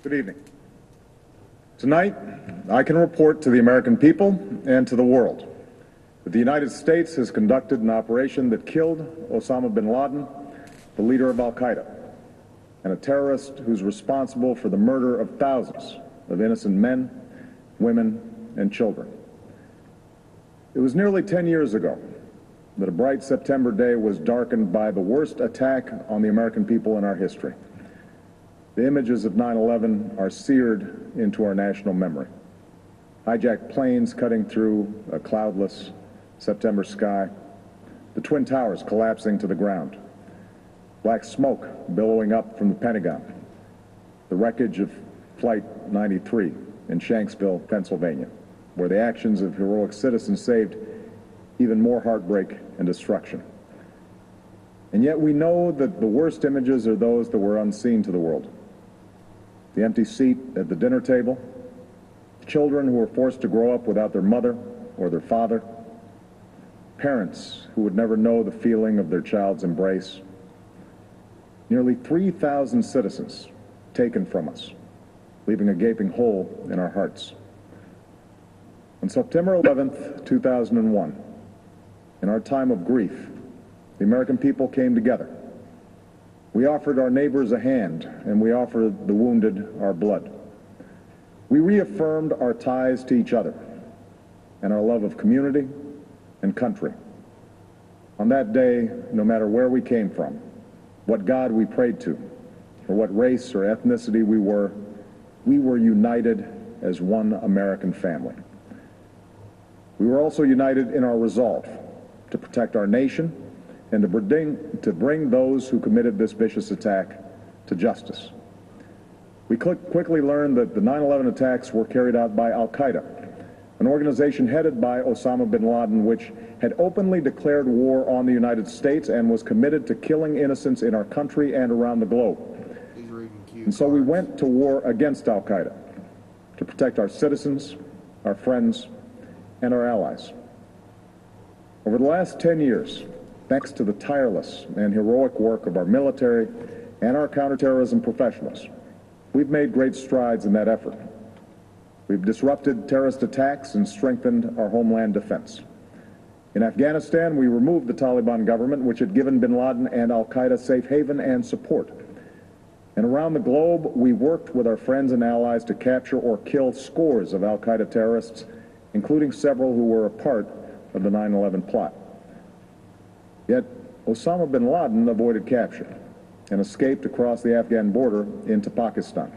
Good evening. Tonight, I can report to the American people and to the world that the United States has conducted an operation that killed Osama bin Laden, the leader of al-Qaeda, and a terrorist who's responsible for the murder of thousands of innocent men, women, and children. It was nearly 10 years ago that a bright September day was darkened by the worst attack on the American people in our history. The images of 9/11 are seared into our national memory. Hijacked planes cutting through a cloudless September sky, the Twin Towers collapsing to the ground, black smoke billowing up from the Pentagon, the wreckage of Flight 93 in Shanksville, Pennsylvania, where the actions of heroic citizens saved even more heartbreak and destruction. And yet we know that the worst images are those that were unseen to the world. The empty seat at the dinner table, children who were forced to grow up without their mother or their father, parents who would never know the feeling of their child's embrace, nearly 3,000 citizens taken from us, leaving a gaping hole in our hearts. On September 11th, 2001, in our time of grief, the American people came together. We offered our neighbors a hand, and we offered the wounded our blood. We reaffirmed our ties to each other and our love of community and country. On that day, no matter where we came from, what God we prayed to, or what race or ethnicity we were united as one American family. We were also united in our resolve to protect our nation and to bring those who committed this vicious attack to justice. We quickly learned that the 9/11 attacks were carried out by al-Qaeda, an organization headed by Osama bin Laden, which had openly declared war on the United States and was committed to killing innocents in our country and around the globe. And so we went to war against al-Qaeda to protect our citizens, our friends, and our allies. Over the last 10 years, thanks to the tireless and heroic work of our military and our counterterrorism professionals, we've made great strides in that effort. We've disrupted terrorist attacks and strengthened our homeland defense. In Afghanistan, we removed the Taliban government, which had given bin Laden and al-Qaeda safe haven and support. And around the globe, we worked with our friends and allies to capture or kill scores of al-Qaeda terrorists, including several who were a part of the 9/11 plot. Yet, Osama bin Laden avoided capture and escaped across the Afghan border into Pakistan.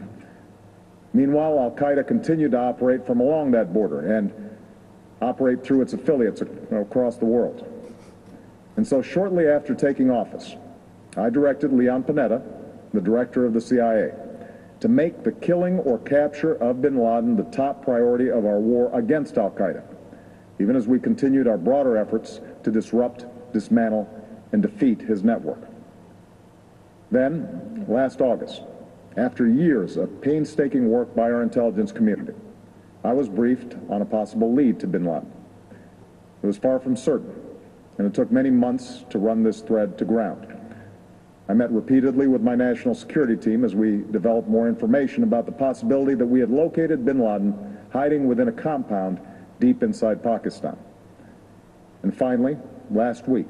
Meanwhile, al-Qaeda continued to operate from along that border and operate through its affiliates across the world. And so shortly after taking office, I directed Leon Panetta, the director of the CIA, to make the killing or capture of bin Laden the top priority of our war against al-Qaeda, even as we continued our broader efforts to disrupt, dismantle, and defeat his network. Then, last August, after years of painstaking work by our intelligence community, I was briefed on a possible lead to bin Laden. It was far from certain, and it took many months to run this thread to ground. I met repeatedly with my national security team as we developed more information about the possibility that we had located bin Laden hiding within a compound deep inside Pakistan. And finally, last week,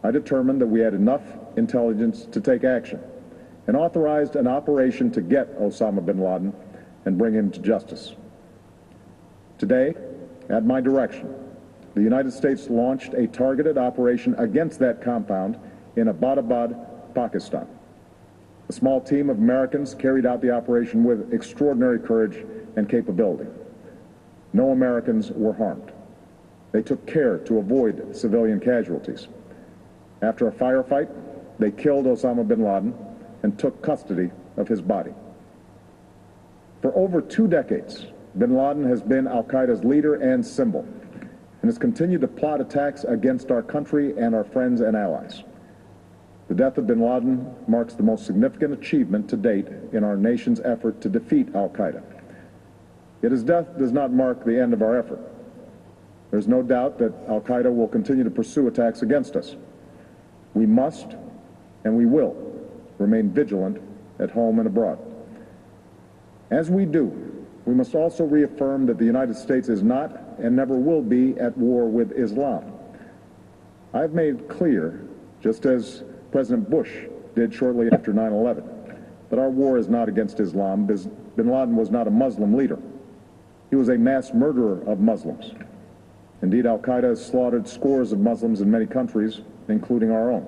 I determined that we had enough intelligence to take action and authorized an operation to get Osama bin Laden and bring him to justice. Today, at my direction, the United States launched a targeted operation against that compound in Abbottabad, Pakistan. A small team of Americans carried out the operation with extraordinary courage and capability. No Americans were harmed. They took care to avoid civilian casualties. After a firefight, they killed Osama bin Laden and took custody of his body. For over 2 decades, bin Laden has been al-Qaeda's leader and symbol, and has continued to plot attacks against our country and our friends and allies. The death of bin Laden marks the most significant achievement to date in our nation's effort to defeat al-Qaeda. Yet his death does not mark the end of our effort. There's no doubt that al-Qaeda will continue to pursue attacks against us. We must, and we will, remain vigilant at home and abroad. As we do, we must also reaffirm that the United States is not and never will be at war with Islam. I've made clear, just as President Bush did shortly after 9/11, that our war is not against Islam. Bin Laden was not a Muslim leader. He was a mass murderer of Muslims. Indeed, al-Qaeda has slaughtered scores of Muslims in many countries, including our own.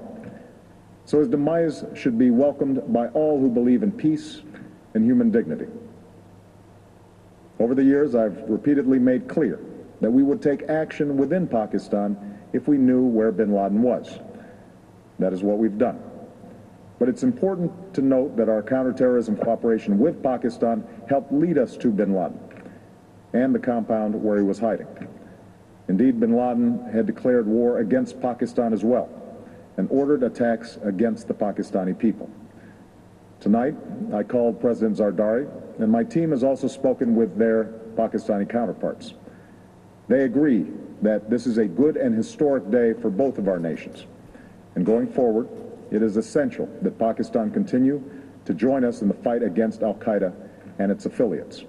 So his demise should be welcomed by all who believe in peace and human dignity. Over the years, I've repeatedly made clear that we would take action within Pakistan if we knew where bin Laden was. That is what we've done. But it's important to note that our counterterrorism cooperation with Pakistan helped lead us to bin Laden and the compound where he was hiding. Indeed, bin Laden had declared war against Pakistan as well and ordered attacks against the Pakistani people. Tonight, I called President Zardari, and my team has also spoken with their Pakistani counterparts. They agree that this is a good and historic day for both of our nations. And going forward, it is essential that Pakistan continue to join us in the fight against al-Qaeda and its affiliates.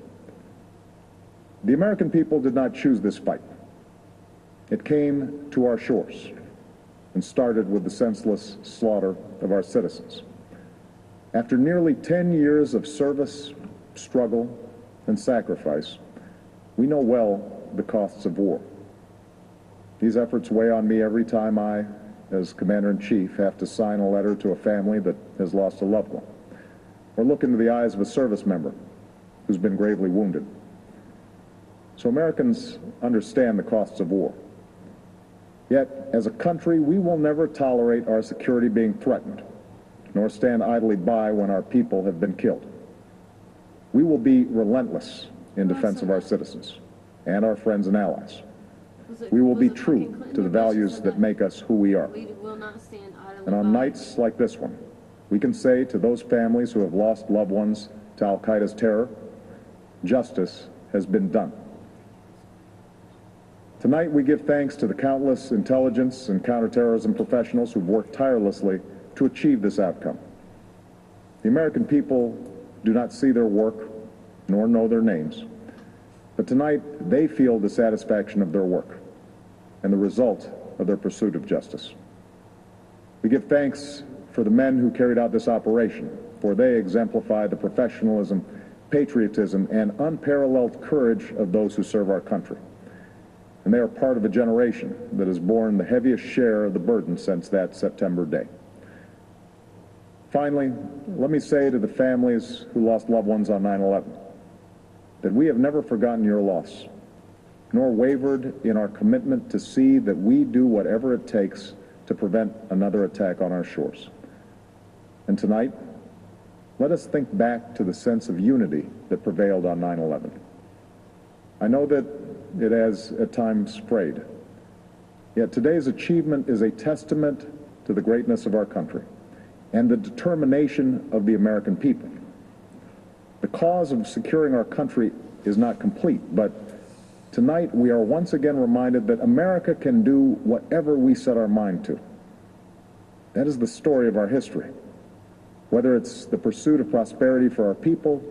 The American people did not choose this fight. It came to our shores and started with the senseless slaughter of our citizens. After nearly 10 years of service, struggle, and sacrifice, we know well the costs of war. These efforts weigh on me every time I, as Commander-in-Chief, have to sign a letter to a family that has lost a loved one, or look into the eyes of a service member who's been gravely wounded. So Americans understand the costs of war. Yet, as a country, we will never tolerate our security being threatened, nor stand idly by when our people have been killed. We will be relentless in defense of our citizens and our friends and allies. We will be true to the values that make us who we are. And on nights like this one, we can say to those families who have lost loved ones to al-Qaeda's terror, justice has been done. Tonight, we give thanks to the countless intelligence and counterterrorism professionals who've worked tirelessly to achieve this outcome. The American people do not see their work nor know their names, but tonight they feel the satisfaction of their work and the result of their pursuit of justice. We give thanks for the men who carried out this operation, for they exemplify the professionalism, patriotism, and unparalleled courage of those who serve our country. And they are part of a generation that has borne the heaviest share of the burden since that September day. Finally, let me say to the families who lost loved ones on 9/11 that we have never forgotten your loss, nor wavered in our commitment to see that we do whatever it takes to prevent another attack on our shores. And tonight, let us think back to the sense of unity that prevailed on 9/11. I know that it has at times frayed, yet today's achievement is a testament to the greatness of our country and the determination of the American people. The cause of securing our country is not complete, but tonight we are once again reminded that America can do whatever we set our mind to. That is the story of our history. Whether it's the pursuit of prosperity for our people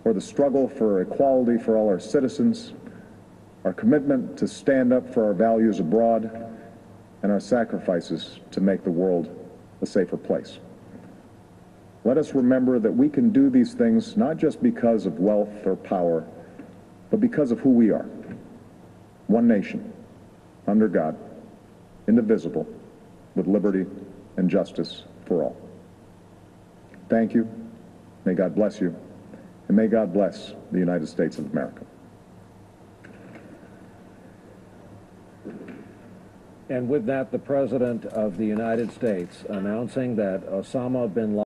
or the struggle for equality for all our citizens, our commitment to stand up for our values abroad, and our sacrifices to make the world a safer place. Let us remember that we can do these things not just because of wealth or power, but because of who we are. One nation, under God, indivisible, with liberty and justice for all. Thank you. May God bless you. And may God bless the United States of America. And with that, the President of the United States announcing that Osama bin Laden